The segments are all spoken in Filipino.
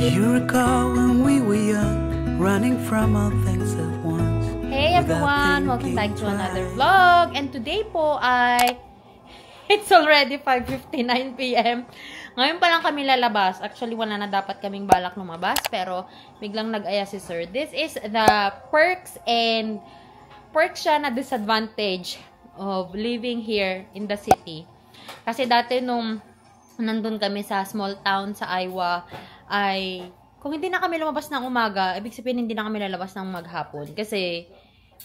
You recall when we were young, running from all things at once. Hey everyone! Welcome back to another vlog. And today po ay... It's already 5:59 PM. Ngayon pa lang kami lalabas. Actually, wala na dapat kaming balak lumabas. Pero, biglang nag-aya si sir. This is the perks siya na disadvantage of living here in the city. Kasi dati nung nandun kami sa small town sa Iowa, ay kung hindi na kami lumabas ng umaga, ibig sabihin hindi na kami lalabas ng maghapon. Kasi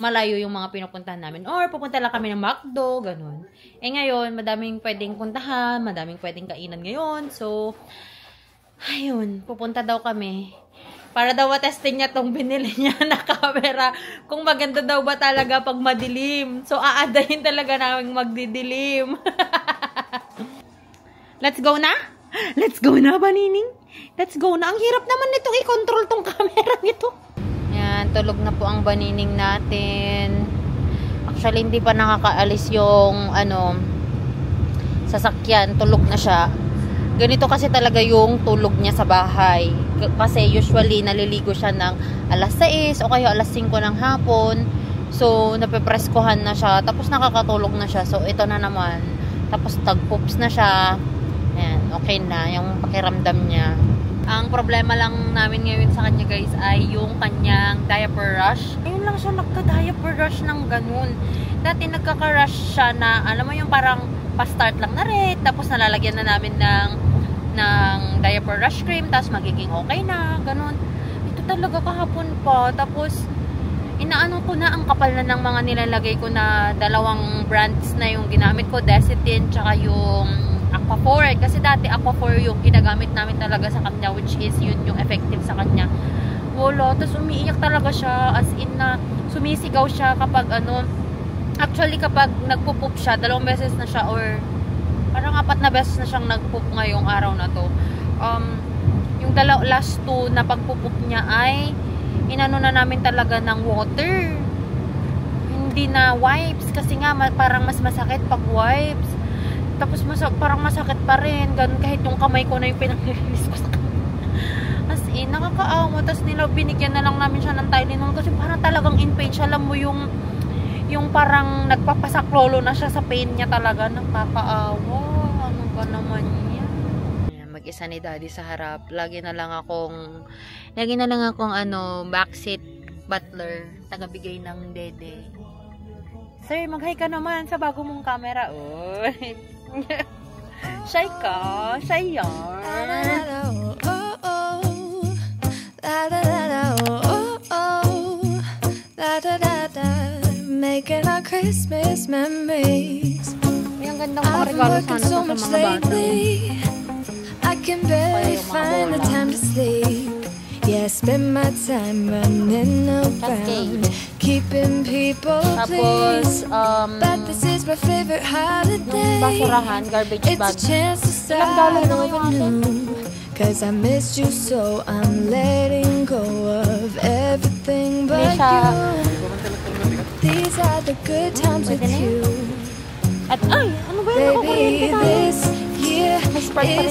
malayo yung mga pinupuntahan namin. Or pupunta lang kami ng McDo, ganun. Eh ngayon, madaming pwedeng puntahan, madaming pwedeng kainan ngayon. So, ayun, pupunta daw kami. Para daw testing niya tong binili niya na camera. Kung maganda daw ba talaga pag madilim. So, aadahin talaga namin magdidilim. Let's go na? Let's go na, Banining? Let's go na. Ang hirap naman nitong i-control tong camera nito. Yan, tulog na po ang Banining natin. Actually, hindi pa nakakaalis yung, sasakyan. Tulog na siya. Ganito kasi talaga yung tulog niya sa bahay. Kasi usually, naliligo siya ng alas 6 o kaya alas 5 ng hapon. So, napepreskohan na siya. Tapos, nakakatulog na siya. So, ito na naman. Tapos, tag-poops na siya. Ayan, okay na. Yung pakiramdam niya. Ang problema lang namin ngayon sa kanya guys ay yung kanyang diaper rush. Ngayon lang siya nagka-diaper rush ng ganun. Dati nagkaka-rush siya na, alam mo yung parang pa-start lang na rin. Tapos nalalagyan na namin ng diaper rush cream. Tapos magiging okay na. Ganun. Ito talaga kahapon pa. Tapos inaano ko na ang kapal na ng mga nilalagay ko na dalawang brands na yung ginamit ko. Desitin tsaka yung Aquaphor. Kasi dati Aquaphor yung ginagamit namin talaga sa kanya, which is yun yung effective sa kanya. Wala. Tapos umiiyak talaga siya. As in na sumisigaw siya kapag actually kapag nagpupup siya, 2 beses na siya or parang 4 na beses na siyang nagpup ngayong araw na to. Yung last 2 na pagpupup niya ay inano na namin talaga ng water. Hindi na wipes kasi nga parang mas masakit pag wipes. Tapos parang masakit pa rin. Ganun kahit yung kamay ko na yung pinag-release ko sa kamay. As in, nakakaawa. Tapos binigyan na lang namin siya ng Tylenol kasi parang talagang in pain siya. Alam mo yung parang nagpapasaklolo na siya sa pain niya talaga. Nakakaawa. Ano ba naman yan? Mag-isa ni daddy sa harap. Lagi na lang akong backseat butler. Tagabigay ng dede. Sir, mag-hi ka naman sa bago mong camera. Oh. Shy ka. Shy yarn. Making our Christmas memories. Ang gandang pang-regalo sana sa mga bata. I can barely find the time to sleep. Yeah, spend my time running around, keeping people pleased. But this is my favorite holiday. Basurahan, garbage bag. It's a chance to start over new. Cause I missed you so I'm letting go of everything but you. These are the good times with you. At ay, ano ba yun? Baby, this year is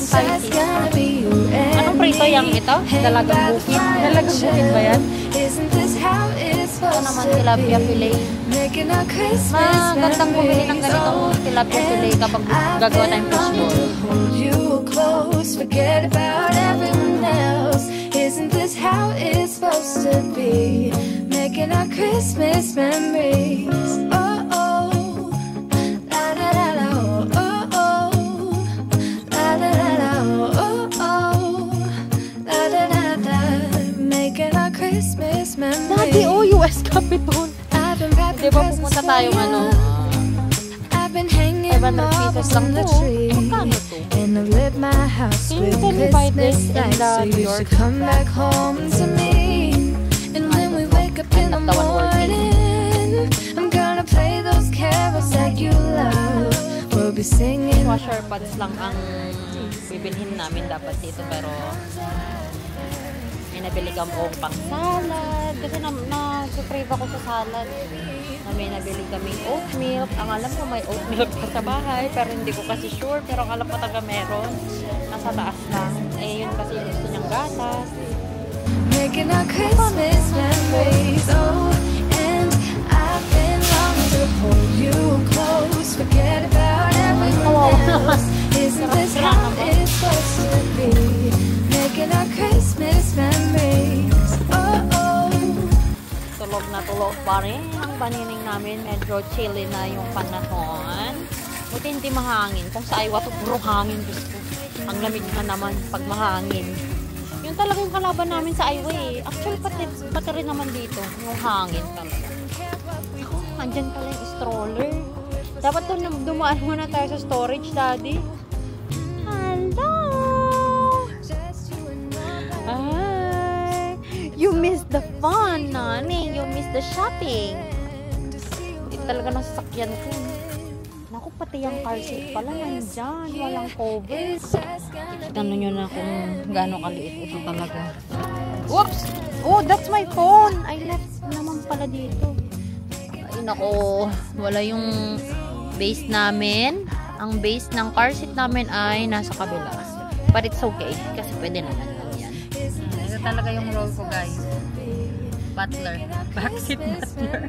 just gonna be you and anong prito yung ito? Dalagang bukid? Dalagang bukid ba yan? Isn't this how it's Ito supposed naman to tilapia be? fillet. Making our Christmas Magandang bumili ng ganitong memories. tilapia fillet kapag gagawa tayong fishball. Hold you close, forget about everyone else. Isn't this how it's supposed to be? Making our Christmas memories. Oh oh, la la la la. Oh oh, la la la la. Oh oh, la la la la. Making our Christmas memories. Daddy, US Capitol. I've been wrapping Di ba presents pupunta for tayong you. I've been hanging 500 marbles pieces lang on the to. tree. Magkano to? And I've lit my house You with can divide this Christmas in lights. the So New you York. should come back home to me. And when we wake up in the morning, I'm gonna play those carols that you love. We'll be singing. Washer pads lang ang bibilhin namin dapat dito pero May nabili kami pang salad. Kasi na-crave ako sa salad. May nabili kami oat milk. Ang alam ko may oat milk pa sa bahay. Pero hindi ko kasi sure. Pero ang alam ko taga meron. Nasa taas lang. Eh, yun kasi yung gusto niyang gatas. Making our Christmas memories. Oh, and I've been longing to hold you close. Forget about everyone else. Isn't this how it's supposed to be? Making our Christmas memories. Oh, oh. Tulog na tulog pa rin ang panining namin. Medyo chilly na yung panahon. Buti hindi mahangin. Kung sa Aywa to, puro hangin gusto. Ang lamig na naman pag mahangin. Yun talaga yung kalaban namin sa Aywa eh. Actually, pati rin naman dito. Yung hangin talaga. Ako, andyan pala yung stroller. Dapat dumaan muna tayo sa storage, Daddy. Hello! Ay, you missed the fun, Nani. You missed the shopping. Hindi talaga nasasakyan ko. Naku, pati yung car seat pala nandyan. Walang cover. Tignan nyo na kung gaano kaliit ito talaga. Whoops! Oh, that's my phone! I left naman pala dito. Ay, nako. Wala yung base namin. Ang base ng car seat namin ay nasa kabila. But it's okay. Kasi pwede naman yan. Ito talaga yung role ko, guys. Butler. Backseat butler.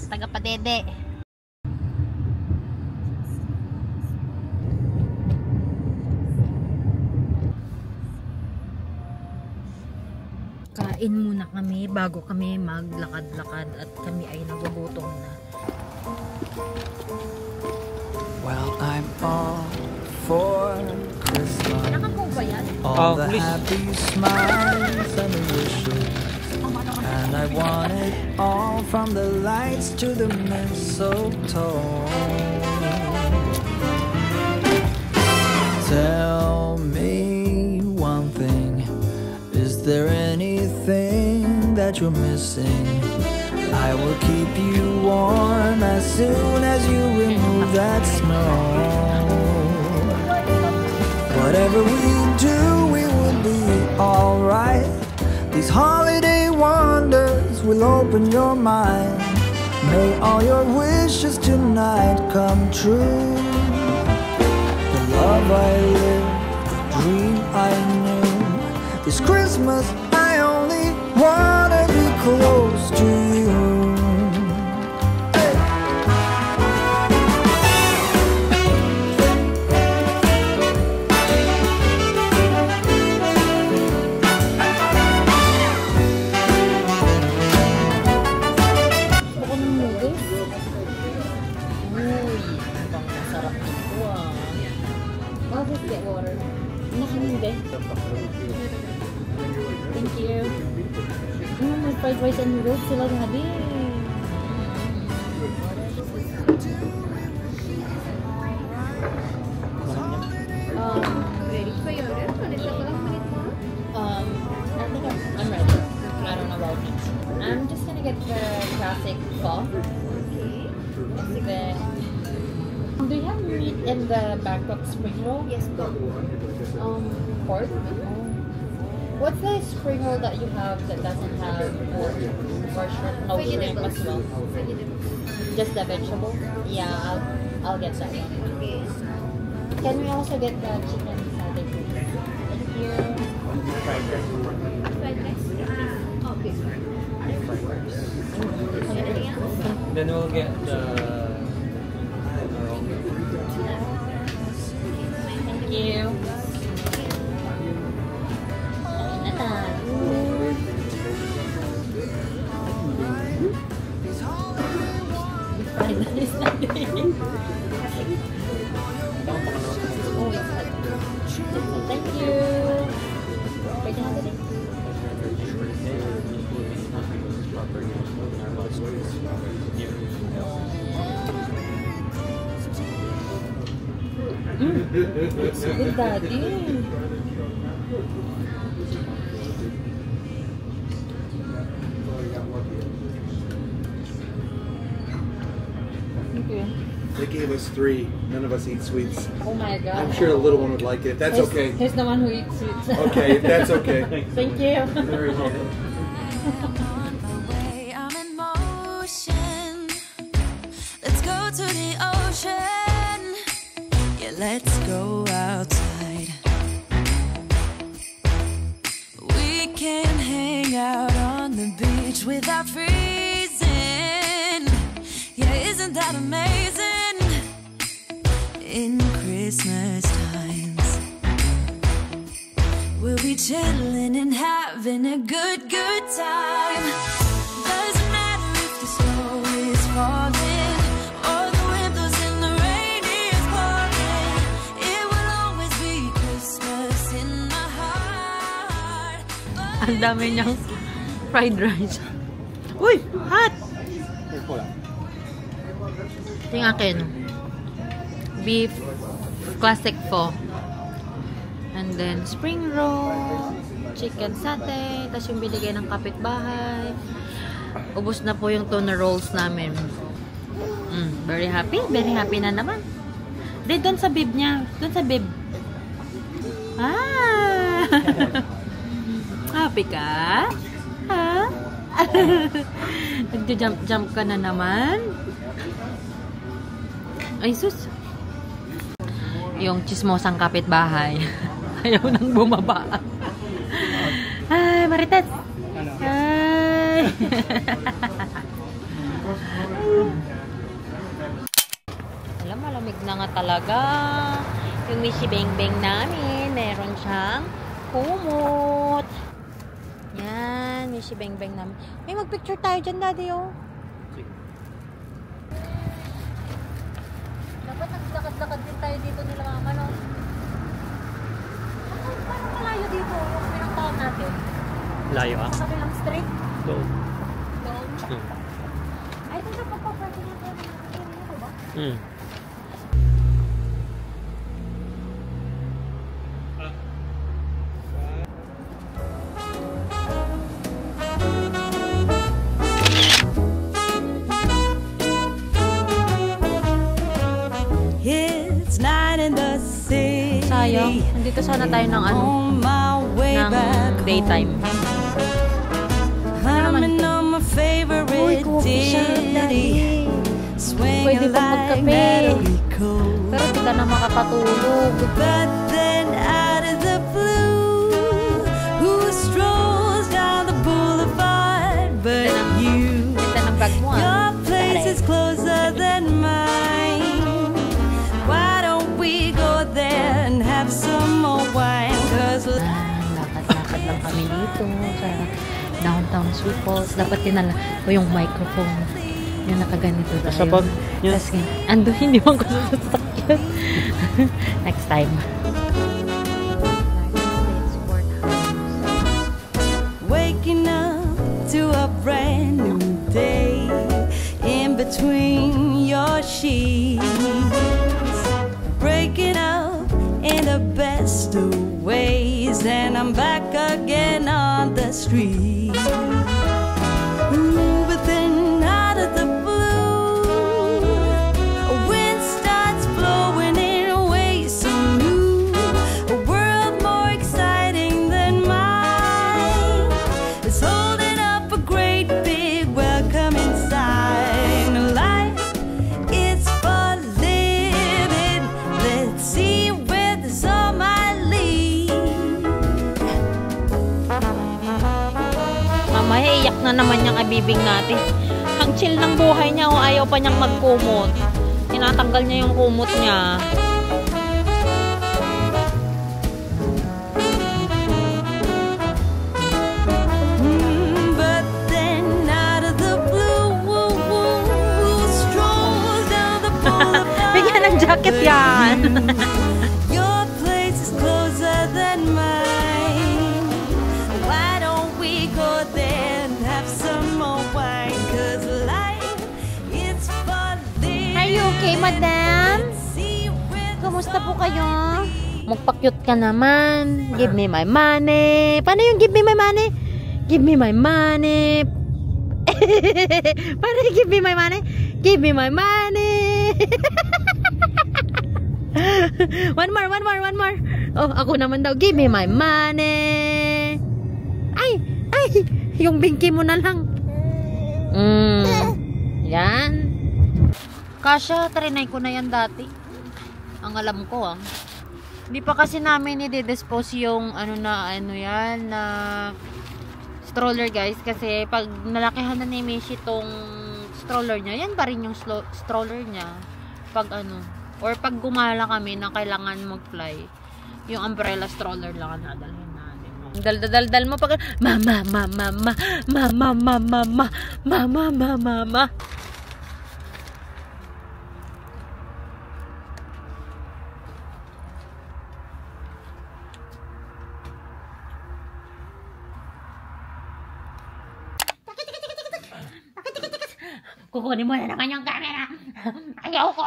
Taga-padede. Kain muna kami bago kami maglakad-lakad at kami ay nagugutom na. Well, I'm all for Christmas. Nakakong ba yan? All the happy smiles and the wishes. And I want it all from the lights to the mistletoe. Tell me one thing. Is there anything that you're missing? I will keep you warm as soon as you remove that snow. Whatever we do, we will be alright. These holiday wonders will open your mind. May all your wishes tonight come true. The love I lived, the dream I knew. This Christmas I only wanna be close to you. Thank you. Fried rice and noodles sila Daddy. Ready for your order? I think I'm ready. I don't know about it. I'm just gonna get the classic pho. Okay. Do you have meat in the Bangkok spring roll? Yes, go. Pork? What's the spring roll that you have that doesn't have pork or shrimp? No shrimp as well. Just the vegetable? Yeah, I'll get that one. Okay. Can we also get the chicken salad? Thank you. Fried rice? Okay. Anything else? Then we'll get the Thank you. Thank you. Pwede na din. It's good, Daddy. Thank you. They gave us 3. None of us eat sweets. Oh my God. I'm sure the little one would like it. That's okay. He's the one who eats sweets. Okay, that's okay. Thank you. Very welcome. I'm in motion. Let's go to the ocean. Yeah, let's go outside. We can hang out on the beach without freezing. Yeah, isn't that amazing? In Christmas times, we'll be chilling and having a good time. Doesn't matter if the snow is falling or the wind blows and the rain is pouring. It will always be Christmas in my heart. Ang dami niyang fried rice. Uy! Hot! Ito yung akin. Beef classic pho. And then spring roll, chicken satay, tapos yung binigay ng kapitbahay. Ubus na po yung tuna rolls namin. Very happy na naman. Then doon sa bib niya, doon sa bib. Ah! Happy ka? Ha? Nagja-jump ka na naman? Ay sus! Yung chismosang kapitbahay. Ayaw nang bumaba. Ay, Marites! Ay! Alam, malamig na nga talaga. Yung Mishi Beng Beng namin, meron siyang kumot. Yan, Mishi Beng Beng namin. May magpicture tayo dyan, Daddy, oh. Dapat nagdakad-dakad din tayo dito nila mama, no? Parang malayo dito yung pinagtaon natin. Layo ah. Sa kabilang street. Doon. Doon. Ay, ito na pagpaparking na tayo. Ito ba? It's night in the city. Sayang. Nandito sana tayo ng ano, On my way ng back daytime. Humming on my favorite ditty. Pwede Swinging pang like magkape. Natalie Cole. Pero di ka na makakatulog. But then out of the blue, who strolls down the boulevard but you? Ganda ng bag mo, ah. Your place is closer than mine. Why don't we go there and have some more wine? Cause Lakad-lakad lang kami dito sa downtown Sweet Falls. Dapat dinala ko yung microphone. Yung nakaganito tayo. Sa bag? Yun. Tapos, ando, hindi mo ko sasakyan. Next time. waking up to a brand new day in between your sheets, breaking up in the best of ways, and I'm back again on the street. Ooh, but then out of the blue, a wind starts blowing in ways so new, a world more exciting than mine is holding up a great big welcome inside. Life is for living. Let's see where this all might lead. Mamaya iyak na naman yung abibing natin. Ang chill ng buhay niya, o ayaw pa niyang magkumot. Tinatanggal niya yung kumot niya. But then out of the blue, who strolls down the boulevard? Bigyan ng jacket yan. Your place is closer than mine. Why don't we go there and have some more wine? 'Cause life is for living. Are you okay, madam? See where this Kamusta po all kayo? might lead. Magpa-cute ka naman. Give me my money. Paano yung give me my money? Give me my money. Paano yung give me my money? Give me my money. One more. Oh, ako naman daw. Give me my money. Ay! Yung binki mo na lang. Yan. Kasha, trinay ko na yan dati. Ang alam ko, Hindi pa kasi namin i-dispose yung na stroller, guys. Kasi pag nalakihan na ni Mishi tong stroller niya, yan pa rin yung stroller niya. Pag or pag gumala kami na kailangan mag-fly, yung umbrella stroller lang ang nadalhin natin. Dal mo pag mama. Kukunin mo na naman yung camera. Ayaw ko.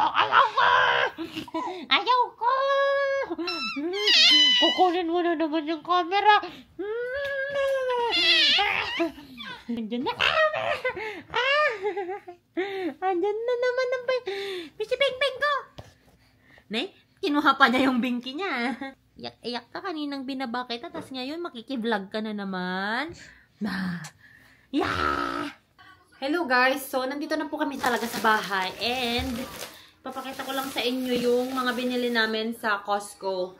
Kukunin mo na naman yung camera. Andyan na. Andyan na naman ang bing ko. Ne? Kinuha pa niya yung binki niya. Iyak ka kaninang binaba kita, tapos ngayon makikivlog ka na naman. Yeah! Hello guys! So, nandito na po kami talaga sa bahay. And, papakita ko lang sa inyo yung mga binili namin sa Costco.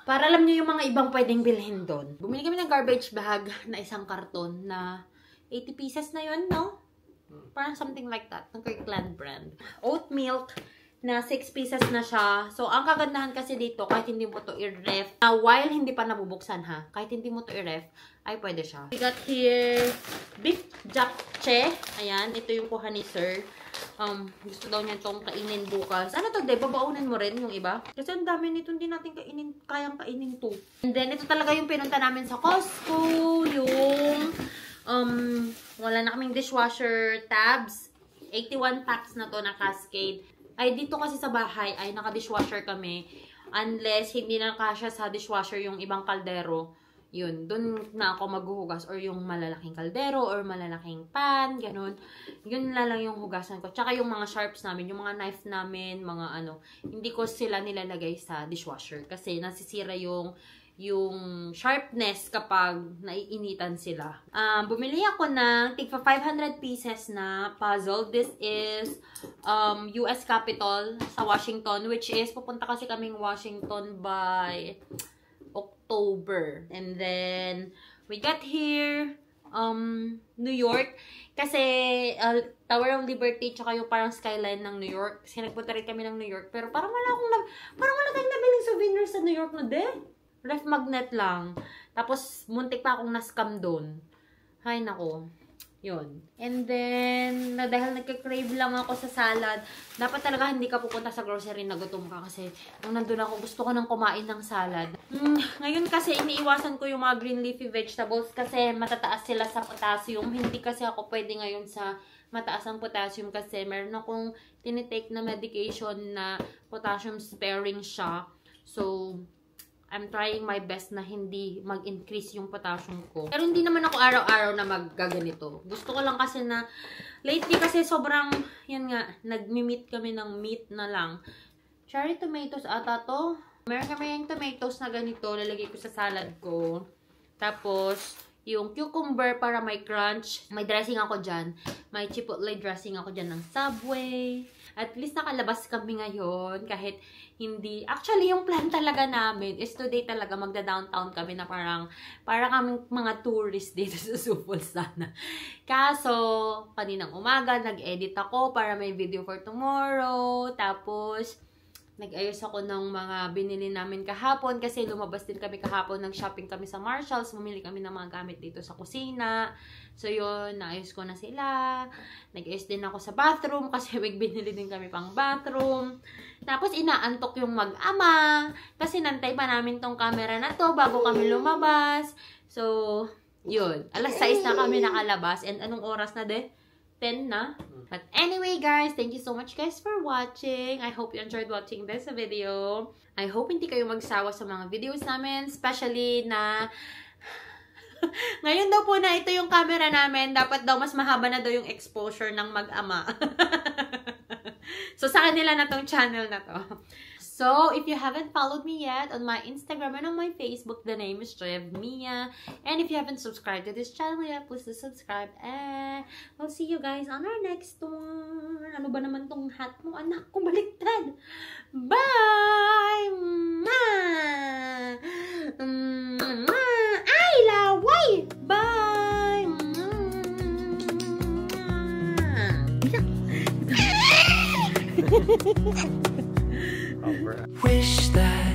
Para alam nyo yung mga ibang pwedeng bilhin doon. Bumili kami ng garbage bag na isang karton na 80 pieces na yun, no? Parang something like that. Ng Kirkland brand. Oat milk na 6 pieces na siya. So, ang kagandahan kasi dito, kahit hindi mo to i-ref, while hindi pa nabubuksan ha, kahit hindi mo to i-ref, ay pwede siya. We got here beef japchae. Ayan, ito yung kuha ni sir. Gusto daw niya itong kainin bukas. Ano to, de? Babaunan mo rin yung iba? Kasi ang dami nito, hindi natin kayang kainin to. And then, ito talaga yung pinunta namin sa Costco. Yung, wala na kaming dishwasher tabs. 81 packs na to na Cascade. Ay, dito kasi sa bahay, ay naka-dishwasher kami. Unless, hindi na kasya sa dishwasher yung ibang kaldero. Yun, dun na ako maghuhugas or yung malalaking kaldero or malalaking pan, ganun. Yun na lang yung hugasan ko. Tsaka yung mga sharps namin, yung mga knife namin, mga hindi ko sila nilalagay sa dishwasher kasi nasisira yung sharpness kapag naiinitan sila. Bumili ako ng tigpa 500 pieces na puzzle. This is US Capitol sa Washington, which is pupunta kasi kaming Washington by October. And then, we got here, New York. Kasi, Tower of Liberty, tsaka yung parang skyline ng New York. Kasi nagpunta rin kami ng New York. Pero parang wala tayong nabiling souvenir sa New York na ref magnet lang. Tapos, muntik pa akong na-scam doon. Hay nako. Yun. And then, dahil nagka-crave lang ako sa salad, dapat talaga hindi ka pupunta sa grocery na gutom ka kasi nung nandun ako, gusto ko nang kumain ng salad. Ngayon kasi, iniiwasan ko yung mga green leafy vegetables kasi matataas sila sa potassium. Hindi kasi ako pwede ngayon sa mataas ang potassium kasi meron akong tinitake na medication na potassium sparing siya. So, I'm trying my best na hindi mag-increase yung potassium ko. Pero hindi naman ako araw-araw na maggaganito. Gusto ko lang kasi na, lately kasi sobrang, yan nga, nag-meat kami ng meat na lang. Cherry tomatoes ata to. Meron kami yung tomatoes na ganito, lalagay ko sa salad ko. Tapos, yung cucumber para may crunch. May dressing ako dyan. May chipotle dressing ako dyan ng Subway. At least nakalabas kami ngayon kahit hindi. Actually, yung plan talaga namin is today talaga magda-downtown kami na parang kaming mga tourist dito sa Supol sana. Kaso, kaninang umaga, nag-edit ako para may video for tomorrow. Tapos, nag-ayos ako ng mga binili namin kahapon kasi lumabas din kami kahapon, nag-shopping kami sa Marshalls, bumili kami ng mga gamit dito sa kusina. So yun, naayos ko na sila. Nag-ayos din ako sa bathroom kasi binili din kami pang bathroom. Tapos inaantok yung mag-ama kasi nantay pa namin tong camera na to bago kami lumabas. So, yun. Alas 6 na kami nakalabas and anong oras na 10 na. But anyway guys, thank you so much guys for watching. I hope you enjoyed watching this video. I hope hindi kayo magsawa sa mga videos namin. Especially na ngayon daw po na ito yung camera namin. Dapat daw mas mahaba na daw yung exposure ng mag-ama. So, sa kanila na tong channel na to. So, if you haven't followed me yet on my Instagram and on my Facebook, the name is Joy of Mia. And if you haven't subscribed to this channel yet, please do subscribe. And I'll see you guys on our next one. Ano ba naman tong hat mo? Anak ko, baliktad. Bye! Ay, laway! Bye! Oh, crap. Wish that